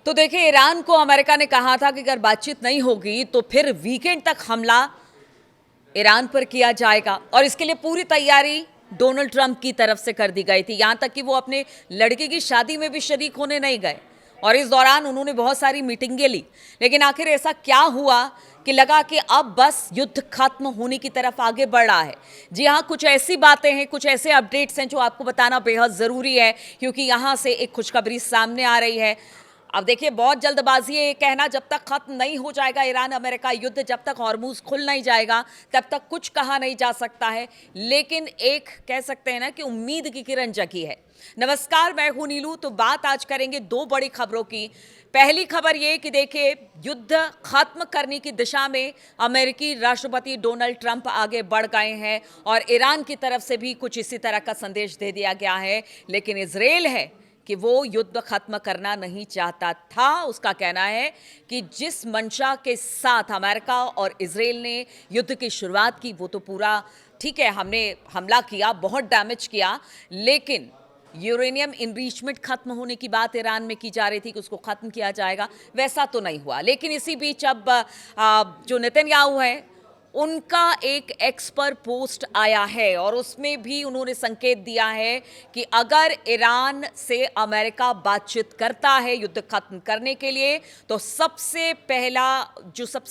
तो देखिए, ईरान को अमेरिका ने कहा था कि अगर बातचीत नहीं होगी तो फिर वीकेंड तक हमला ईरान पर किया जाएगा और इसके लिए पूरी तैयारी डोनाल्ड ट्रंप की तरफ से कर दी गई थी। यहां तक कि वो अपने लड़के की शादी में भी शरीक होने नहीं गए और इस दौरान उन्होंने बहुत सारी मीटिंगें ली। लेकिन आखिर ऐसा क्या हुआ कि लगा कि अब बस युद्ध खत्म होने की तरफ आगे बढ़ रहा है। जी हाँ, कुछ ऐसी बातें हैं, कुछ ऐसे अपडेट्स हैं जो आपको बताना बेहद ज़रूरी है, क्योंकि यहाँ से एक खुशखबरी सामने आ रही है। अब देखिए, बहुत जल्दबाजी है ये कहना, जब तक खत्म नहीं हो जाएगा ईरान अमेरिका युद्ध, जब तक हॉर्मुज खुल नहीं जाएगा, तब तक कुछ कहा नहीं जा सकता है। लेकिन एक कह सकते हैं ना कि उम्मीद की किरण जगी है। नमस्कार, मैं हूं नीलू। तो बात आज करेंगे दो बड़ी खबरों की। पहली खबर ये कि देखिए, युद्ध खत्म करने की दिशा में अमेरिकी राष्ट्रपति डोनाल्ड ट्रंप आगे बढ़ गए हैं और ईरान की तरफ से भी कुछ इसी तरह का संदेश दे दिया गया है। लेकिन इजराइल है कि वो युद्ध खत्म करना नहीं चाहता था। उसका कहना है कि जिस मंशा के साथ अमेरिका और इजराइल ने युद्ध की शुरुआत की, वो तो पूरा ठीक है, हमने हमला किया, बहुत डैमेज किया, लेकिन यूरेनियम इनरिचमेंट खत्म होने की बात ईरान में की जा रही थी कि उसको खत्म किया जाएगा, वैसा तो नहीं हुआ। लेकिन इसी बीच अब जो नेतन्याहू है, उनका एक एक्स पर पोस्ट आया है और उसमें भी उन्होंने संकेत दिया है कि अगर ईरान से अमेरिका बातचीत करता है युद्ध खत्म करने के लिए, तो सबसे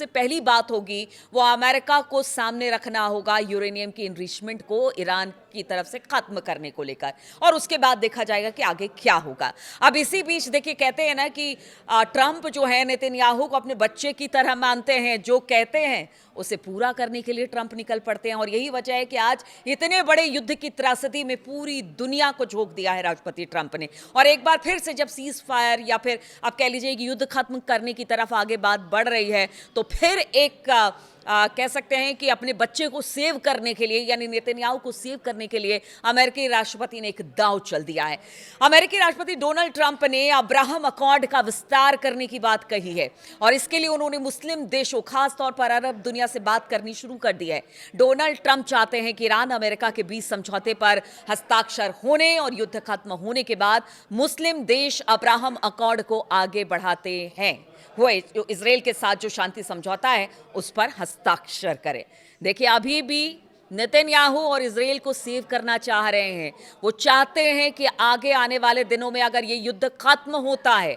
पहली बात होगी वो अमेरिका को सामने रखना होगा यूरेनियम की इनरिचमेंट को ईरान की तरफ से खत्म करने को लेकर, और उसके बाद देखा जाएगा कि आगे क्या होगा। अब इसी बीच देखिए, कहते हैं ना कि ट्रंप जो है नेतन्याहू को अपने बच्चे की तरह मानते हैं, जो कहते हैं उसे पूरा करने के लिए ट्रंप निकल पड़ते हैं। और यही वजह है कि आज इतने बड़े युद्ध की त्रासदी में पूरी दुनिया को झोंक दिया है राष्ट्रपति ट्रंप ने। और एक बार फिर से जब सीज फायर या फिर आप कह लीजिए कि युद्ध खत्म करने की तरफ आगे बात बढ़ रही है, तो फिर एक कह सकते हैं कि अपने बच्चे को सेव करने के लिए, यानी नेतन्याहू को सेव करने के लिए अमेरिकी राष्ट्रपति ने एक दांव चल दिया है। अमेरिकी राष्ट्रपति डोनाल्ड ट्रंप ने अब्राहम अकॉर्ड का विस्तार करने की बात कही है और इसके लिए उन्होंने मुस्लिम देशों, खासतौर पर अरब दुनिया से बात करनी शुरू कर दी है। डोनाल्ड ट्रंप चाहते हैं कि ईरान अमेरिका के बीच समझौते पर हस्ताक्षर होने और युद्ध खत्म होने के बाद मुस्लिम देश अब्राहम अकॉर्ड को आगे बढ़ाते हैं, वो इजराइल के साथ जो शांति समझौता है उस पर हस्ताक्षर करें। देखिए, अभी भी नेतन्याहू और इजराइल को सेव करना चाह रहे हैं। वो चाहते हैं कि आगे आने वाले दिनों में अगर ये युद्ध खत्म होता है,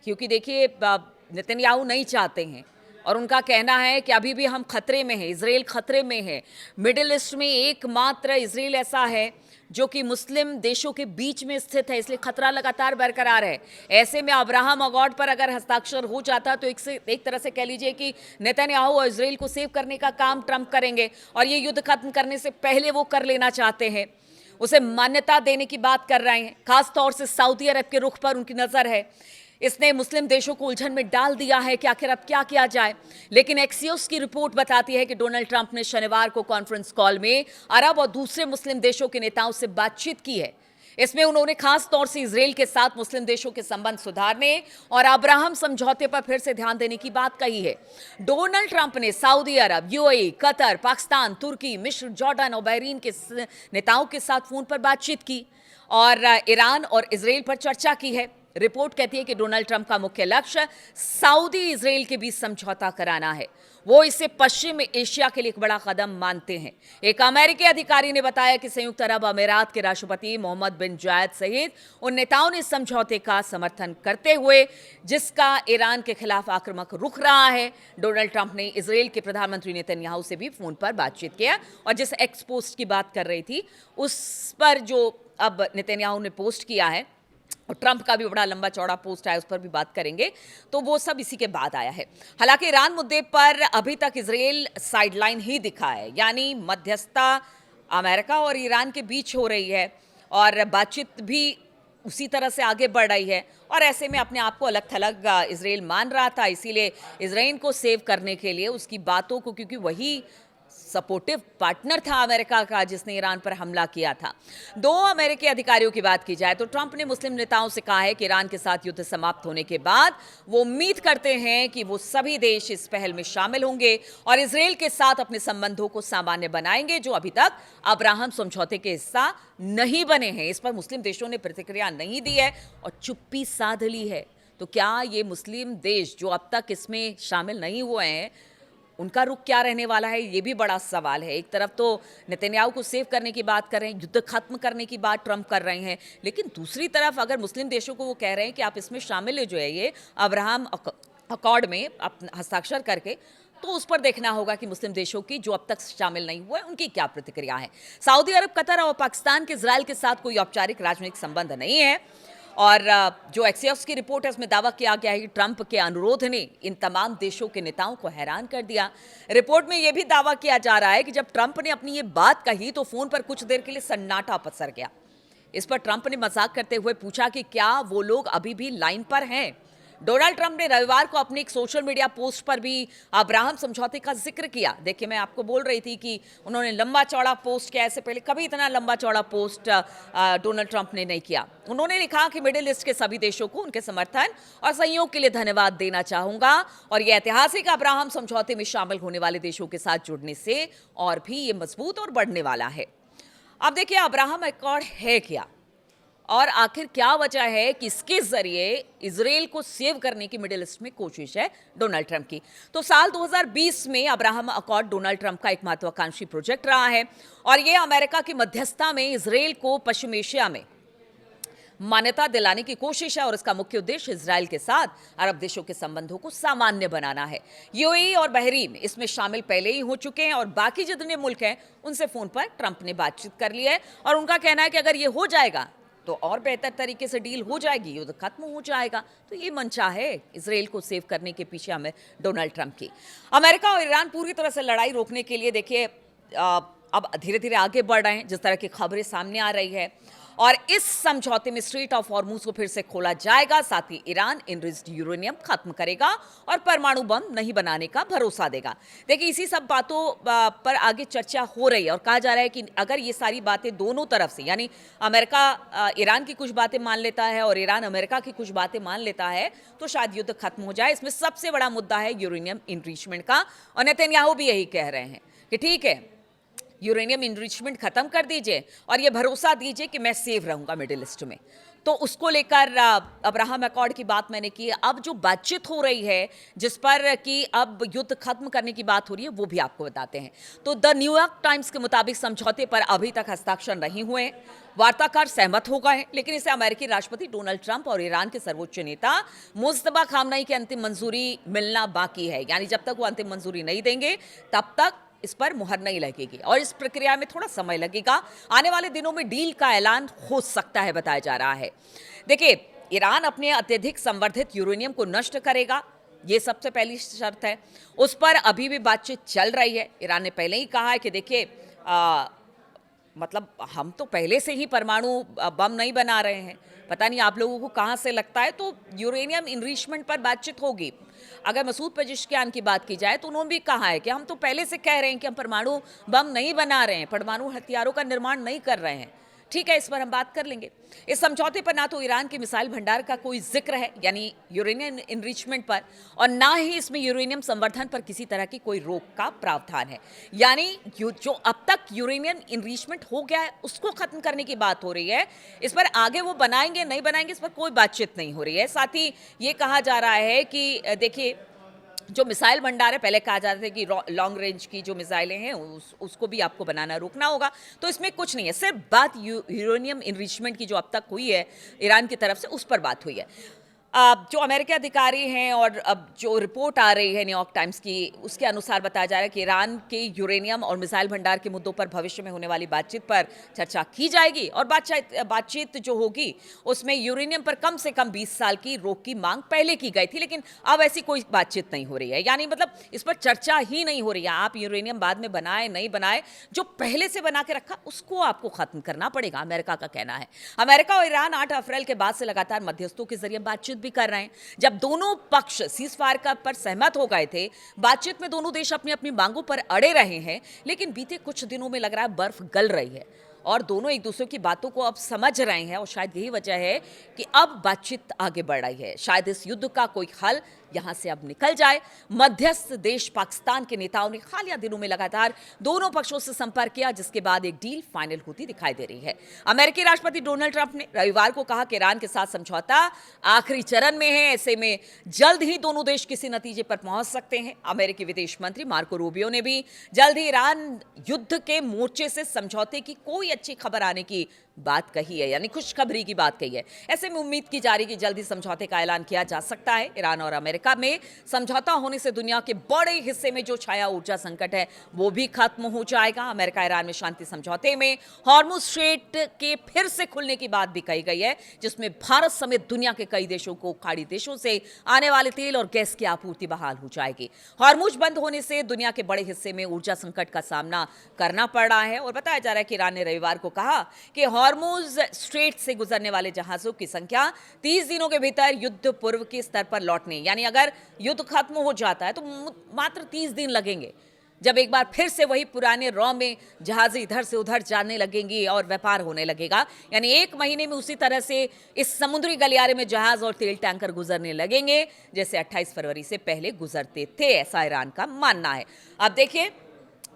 क्योंकि देखिए नेतन्याहू नहीं चाहते हैं और उनका कहना है कि अभी भी हम खतरे में हैं, इजराइल खतरे में है। मिडिल ईस्ट में एकमात्र इजराइल ऐसा है जो कि मुस्लिम देशों के बीच में स्थित है, इसलिए खतरा लगातार बरकरार है। ऐसे में अब्राहम अकॉर्ड पर अगर हस्ताक्षर हो जाता तो एक तरह से कह लीजिए कि नेतन्याहू और इजराइल को सेव करने का काम ट्रंप करेंगे और ये युद्ध खत्म करने से पहले वो कर लेना चाहते हैं। उसे मान्यता देने की बात कर रहे हैं, खास तौर से सऊदी अरब के रुख पर उनकी नजर है। इसने मुस्लिम देशों को उलझन में डाल दिया है कि आखिर अब क्या किया जाए। लेकिन एक्सियोस की रिपोर्ट बताती है कि डोनाल्ड ट्रंप ने शनिवार को कॉन्फ्रेंस कॉल में अरब और दूसरे मुस्लिम देशों के नेताओं से बातचीत की है। इसमें उन्होंने खास तौर से इजराइल के साथ मुस्लिम देशों के संबंध सुधारने और अब्राहम समझौते पर फिर से ध्यान देने की बात कही है। डोनाल्ड ट्रंप ने सऊदी अरब, यूएई, कतर, पाकिस्तान, तुर्की, मिस्र, जॉर्डन और बहरीन के नेताओं के साथ फोन पर बातचीत की और ईरान और इजराइल पर चर्चा की है। रिपोर्ट कहती है कि डोनाल्ड ट्रंप का मुख्य लक्ष्य सऊदी इजराइल के बीच समझौता कराना है। वो इसे पश्चिम एशिया के लिए एक बड़ा कदम मानते हैं। एक अमेरिकी अधिकारी ने बताया कि संयुक्त अरब अमीरात के राष्ट्रपति मोहम्मद बिन जायद सहित उन नेताओं ने समझौते का समर्थन करते हुए, जिसका ईरान के खिलाफ आक्रामक रुख रहा है। डोनाल्ड ट्रंप ने इजराइल के प्रधानमंत्री नेतन्याहू से भी फोन पर बातचीत किया और जिस एक्स पोस्ट की बात कर रही थी उस पर जो अब नेतन्याहू ने पोस्ट किया है, और ट्रंप का भी बड़ा लंबा चौड़ा पोस्ट है, उस पर भी बात करेंगे, तो वो सब इसी के बाद आया है। हालांकि ईरान मुद्दे पर अभी तक इजराइल साइडलाइन ही दिखा है, यानी मध्यस्थता अमेरिका और ईरान के बीच हो रही है और बातचीत भी उसी तरह से आगे बढ़ रही है। और ऐसे में अपने आप को अलग थलग इजराइल मान रहा था, इसीलिए इजराइल को सेव करने के लिए उसकी बातों को, क्योंकि वही सपोर्टिव पार्टनर था अमेरिका का जिसने ईरान पर हमला किया था। दो अमेरिकी अधिकारियों की बात की जाए तो ट्रंप ने मुस्लिम नेताओं से कहा है कि ईरान के साथ युद्ध समाप्त होने के बाद वो उम्मीद करते हैं कि वो सभी देश इस पहल में शामिल होंगे और इजराइल के साथ अपने संबंधों को सामान्य बनाएंगे, जो अभी तक अब्राहम समझौते के हिस्सा नहीं बने हैं। इस पर मुस्लिम देशों ने प्रतिक्रिया नहीं दी है और चुप्पी साध ली है। तो क्या ये मुस्लिम देश जो अब तक इसमें शामिल नहीं हुए हैं, उनका रुख क्या रहने वाला है, ये भी बड़ा सवाल है। एक तरफ तो नेतन्याहू को सेव करने की बात कर रहे हैं, युद्ध खत्म करने की बात ट्रंप कर रहे हैं, लेकिन दूसरी तरफ अगर मुस्लिम देशों को वो कह रहे हैं कि आप इसमें शामिल जो है ये अब्राहम अकॉर्ड में हस्ताक्षर करके, तो उस पर देखना होगा कि मुस्लिम देशों की जो अब तक शामिल नहीं हुए उनकी क्या प्रतिक्रिया है। सऊदी अरब, कतर और पाकिस्तान के इजराइल के साथ कोई औपचारिक राजनीतिक संबंध नहीं है, और जो एक्सियोस की रिपोर्ट है उसमें दावा किया गया है कि ट्रंप के अनुरोध ने इन तमाम देशों के नेताओं को हैरान कर दिया। रिपोर्ट में यह भी दावा किया जा रहा है कि जब ट्रंप ने अपनी ये बात कही तो फोन पर कुछ देर के लिए सन्नाटा पसर गया। इस पर ट्रंप ने मजाक करते हुए पूछा कि क्या वो लोग अभी भी लाइन पर हैं। डोनाल्ड ट्रंप ने रविवार को अपनी एक सोशल मीडिया पोस्ट पर भी अब्राहम समझौते का जिक्र किया। देखिए, मैं आपको बोल रही थी कि उन्होंने लंबा चौड़ा पोस्ट किया, ऐसे पहले कभी इतना लंबा चौड़ा पोस्ट डोनाल्ड ट्रंप ने नहीं किया। उन्होंने लिखा कि मिडिल ईस्ट के सभी देशों को उनके समर्थन और सहयोग के लिए धन्यवाद देना चाहूंगा, और यह ऐतिहासिक अब्राहम समझौते में शामिल होने वाले देशों के साथ जुड़ने से और भी ये मजबूत और बढ़ने वाला है। अब देखिए, अब्राहम अकॉर्ड है क्या, और आखिर क्या वजह है कि इसके जरिए इजराइल को सेव करने की मिडिल ईस्ट में कोशिश है डोनाल्ड ट्रंप की। तो साल 2020 में अब्राहम अकॉर्ड डोनाल्ड ट्रंप का एक महत्वाकांक्षी प्रोजेक्ट रहा है, और यह अमेरिका की मध्यस्थता में इजराइल को पश्चिम एशिया में मान्यता दिलाने की कोशिश है, और इसका मुख्य उद्देश्य इजराइल के साथ अरब देशों के संबंधों को सामान्य बनाना है। यूएई और बहरीन इसमें शामिल पहले ही हो चुके हैं, और बाकी जितने मुल्क हैं उनसे फोन पर ट्रंप ने बातचीत कर ली है, और उनका कहना है कि अगर ये हो जाएगा तो और बेहतर तरीके से डील हो जाएगी, युद्ध खत्म हो जाएगा। तो ये मंशा है इजराइल को सेव करने के पीछे हमें डोनाल्ड ट्रंप की। अमेरिका और ईरान पूरी तरह से लड़ाई रोकने के लिए देखिए अब धीरे धीरे आगे बढ़ रहे हैं, जिस तरह की खबरें सामने आ रही है, और इस समझौते में स्ट्रेट ऑफ हॉर्मुज को फिर से खोला जाएगा। साथ ही ईरान एनरिच्ड यूरेनियम खत्म करेगा और परमाणु बम नहीं बनाने का भरोसा देगा। देखिए, इसी सब बातों पर आगे चर्चा हो रही है, और कहा जा रहा है कि अगर ये सारी बातें दोनों तरफ से, यानी अमेरिका ईरान की कुछ बातें मान लेता है और ईरान अमेरिका की कुछ बातें मान लेता है, तो शायद युद्ध खत्म हो जाए। इसमें सबसे बड़ा मुद्दा है यूरेनियम इनरिचमेंट का, और नेतन्याहू भी यही कह रहे हैं कि ठीक है, यूरेनियम इनरिचमेंट खत्म कर दीजिए और ये भरोसा दीजिए कि मैं सेफ रहूंगा मिडिल ईस्ट में। तो उसको लेकर अब्राहम अकॉर्ड की बात मैंने की। अब जो बातचीत हो रही है जिस पर कि अब युद्ध खत्म करने की बात हो रही है, वो भी आपको बताते हैं। तो द न्यूयॉर्क टाइम्स के मुताबिक समझौते पर अभी तक हस्ताक्षर नहीं हुए, वार्ताकार सहमत हो गए, लेकिन इसे अमेरिकी राष्ट्रपति डोनाल्ड ट्रंप और ईरान के सर्वोच्च नेता मुस्तफा खामनेई की अंतिम मंजूरी मिलना बाकी है। यानी जब तक वो अंतिम मंजूरी नहीं देंगे तब तक इस पर मुहर नहीं लगेगी, और इस प्रक्रिया में थोड़ा समय लगेगा। आने वाले दिनों में डील का ऐलान हो सकता है, बताया जा रहा है। देखिए, ईरान अपने अत्यधिक संवर्धित यूरेनियम को नष्ट करेगा, ये सबसे पहली शर्त है। उस पर अभी भी बातचीत चल रही है। ईरान ने पहले ही कहा है कि देखिए, मतलब हम तो पहले से ही परमाणु बम नहीं बना रहे हैं, पता नहीं आप लोगों को कहाँ से लगता है। तो यूरेनियम इनरिचमेंट पर बातचीत होगी। अगर मसूद पेजिशकियान की बात की जाए तो उन्होंने भी कहा है कि हम तो पहले से कह रहे हैं कि हम परमाणु बम नहीं बना रहे हैं, परमाणु हथियारों का निर्माण नहीं कर रहे हैं। ठीक है, इस पर हम बात कर लेंगे। इस समझौते पर ना तो ईरान के मिसाइल भंडार का कोई जिक्र है, यानी यूरेनियम इनरिचमेंट पर, और ना ही इसमें यूरेनियम संवर्धन पर किसी तरह की कोई रोक का प्रावधान है। यानी जो अब तक यूरेनियम इनरिचमेंट हो गया है उसको खत्म करने की बात हो रही है। इस पर आगे वो बनाएंगे नहीं बनाएंगे, इस पर कोई बातचीत नहीं हो रही है। साथ ही ये कहा जा रहा है कि देखिए, जो मिसाइल भंडार है, पहले कहा जाता था कि लॉन्ग रेंज की जो मिसाइलें हैं उसको भी आपको बनाना रोकना होगा, तो इसमें कुछ नहीं है। सिर्फ बात यूरेनियम इनरिचमेंट की जो अब तक हुई है ईरान की तरफ से, उस पर बात हुई है। जो अमेरिकी अधिकारी हैं और अब जो रिपोर्ट आ रही है न्यूयॉर्क टाइम्स की, उसके अनुसार बताया जा रहा है कि ईरान के यूरेनियम और मिसाइल भंडार के मुद्दों पर भविष्य में होने वाली बातचीत पर चर्चा की जाएगी, और बातचीत जो होगी उसमें यूरेनियम पर कम से कम 20 साल की रोक की मांग पहले की गई थी, लेकिन अब ऐसी कोई बातचीत नहीं हो रही है। यानी मतलब इस पर चर्चा ही नहीं हो रही है। आप यूरेनियम बाद में बनाए नहीं बनाए, जो पहले से बना के रखा उसको आपको खत्म करना पड़ेगा, अमेरिका का कहना है। अमेरिका और ईरान 8 अप्रैल के बाद से लगातार मध्यस्थों के जरिए बातचीत भी कर रहे हैं। जब दोनों पक्ष सीजफायर पर सहमत हो गए थे, बातचीत में दोनों देश अपनी अपनी मांगों पर अड़े रहे हैं, लेकिन बीते कुछ दिनों में लग रहा है बर्फ गल रही है, और दोनों एक दूसरे की बातों को अब समझ रहे हैं और शायद यही वजह है कि अब बातचीत आगे बढ़ रही है। शायद इस युद्ध का कोई हल यहां से अब निकल जाए। मध्यस्थ देश पाकिस्तान के नेताओं ने हालिया दिनों में लगातार दोनों पक्षों से संपर्क किया, जिसके बाद एक डील फाइनल होती दिखाई दे रही है। अमेरिकी राष्ट्रपति डोनाल्ड ट्रंप ने रविवार को कहा कि ईरान के साथ समझौता आखिरी चरण में है, ऐसे में जल्द ही दोनों देश किसी नतीजे पर पहुंच सकते हैं। अमेरिकी विदेश मंत्री मार्को रूबियो ने भी जल्द ही ईरान युद्ध के मोर्चे से समझौते की कोई अच्छी खबर आने की बात कही है, यानी खुशखबरी की बात कही है। ऐसे में उम्मीद की जा रही कि जल्दी समझौते का ऐलान किया जा सकता है। ईरान और अमेरिका में समझौता होने से दुनिया के बड़े हिस्से में जो छाया ऊर्जा संकट है वो भी खत्म हो जाएगा। अमेरिका ईरान में शांति समझौते में हॉर्मुज स्ट्रेट के फिर से खुलने की बात भी कही गई है, जिसमें भारत समेत दुनिया के कई देशों को खाड़ी देशों से आने वाले तेल और गैस की आपूर्ति बहाल हो जाएगी। हॉर्मुज बंद होने से दुनिया के बड़े हिस्से में ऊर्जा संकट का सामना करना पड़ रहा है और बताया जा रहा है कि ईरान ने रविवार को कहा कि हॉर्मुज स्ट्रेट से गुजरने वाले जहाजों की संख्या 30 दिनों के भीतर युद्ध पूर्व के स्तर पर लौटने, यानी अगर युद्ध खत्म हो जाता है तो मात्र 30 दिन लगेंगे, जब एक बार फिर से वही पुराने रॉ में जहाजें इधर से उधर जाने लगेंगी और व्यापार होने लगेगा। यानी एक महीने में उसी तरह से इस समुद्री गलियारे में जहाज और तेल टैंकर गुजरने लगेंगे जैसे 28 फरवरी से पहले गुजरते थे, ऐसा ईरान का मानना है। अब देखिए,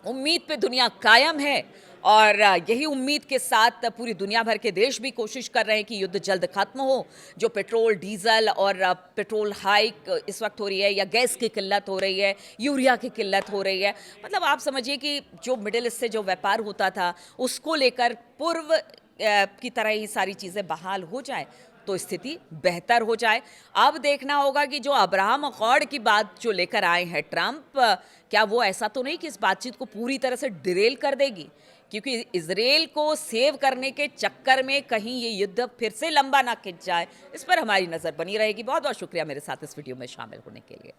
उम्मीद पे दुनिया कायम है और यही उम्मीद के साथ पूरी दुनिया भर के देश भी कोशिश कर रहे हैं कि युद्ध जल्द खत्म हो। जो पेट्रोल, डीजल और पेट्रोल हाइक इस वक्त हो रही है, या गैस की किल्लत हो रही है, यूरिया की किल्लत हो रही है, मतलब आप समझिए कि जो मिडिल ईस्ट से जो व्यापार होता था उसको लेकर पूर्व की तरह ही सारी चीज़ें बहाल हो जाए तो स्थिति बेहतर हो जाए। अब देखना होगा कि जो अब्राहम अकॉर्ड की बात जो लेकर आए हैं ट्रंप, क्या वो ऐसा तो नहीं कि इस बातचीत को पूरी तरह से डिरेल कर देगी, क्योंकि इजराइल को सेव करने के चक्कर में कहीं ये युद्ध फिर से लंबा ना खिंच जाए। इस पर हमारी नज़र बनी रहेगी। बहुत बहुत शुक्रिया मेरे साथ इस वीडियो में शामिल होने के लिए।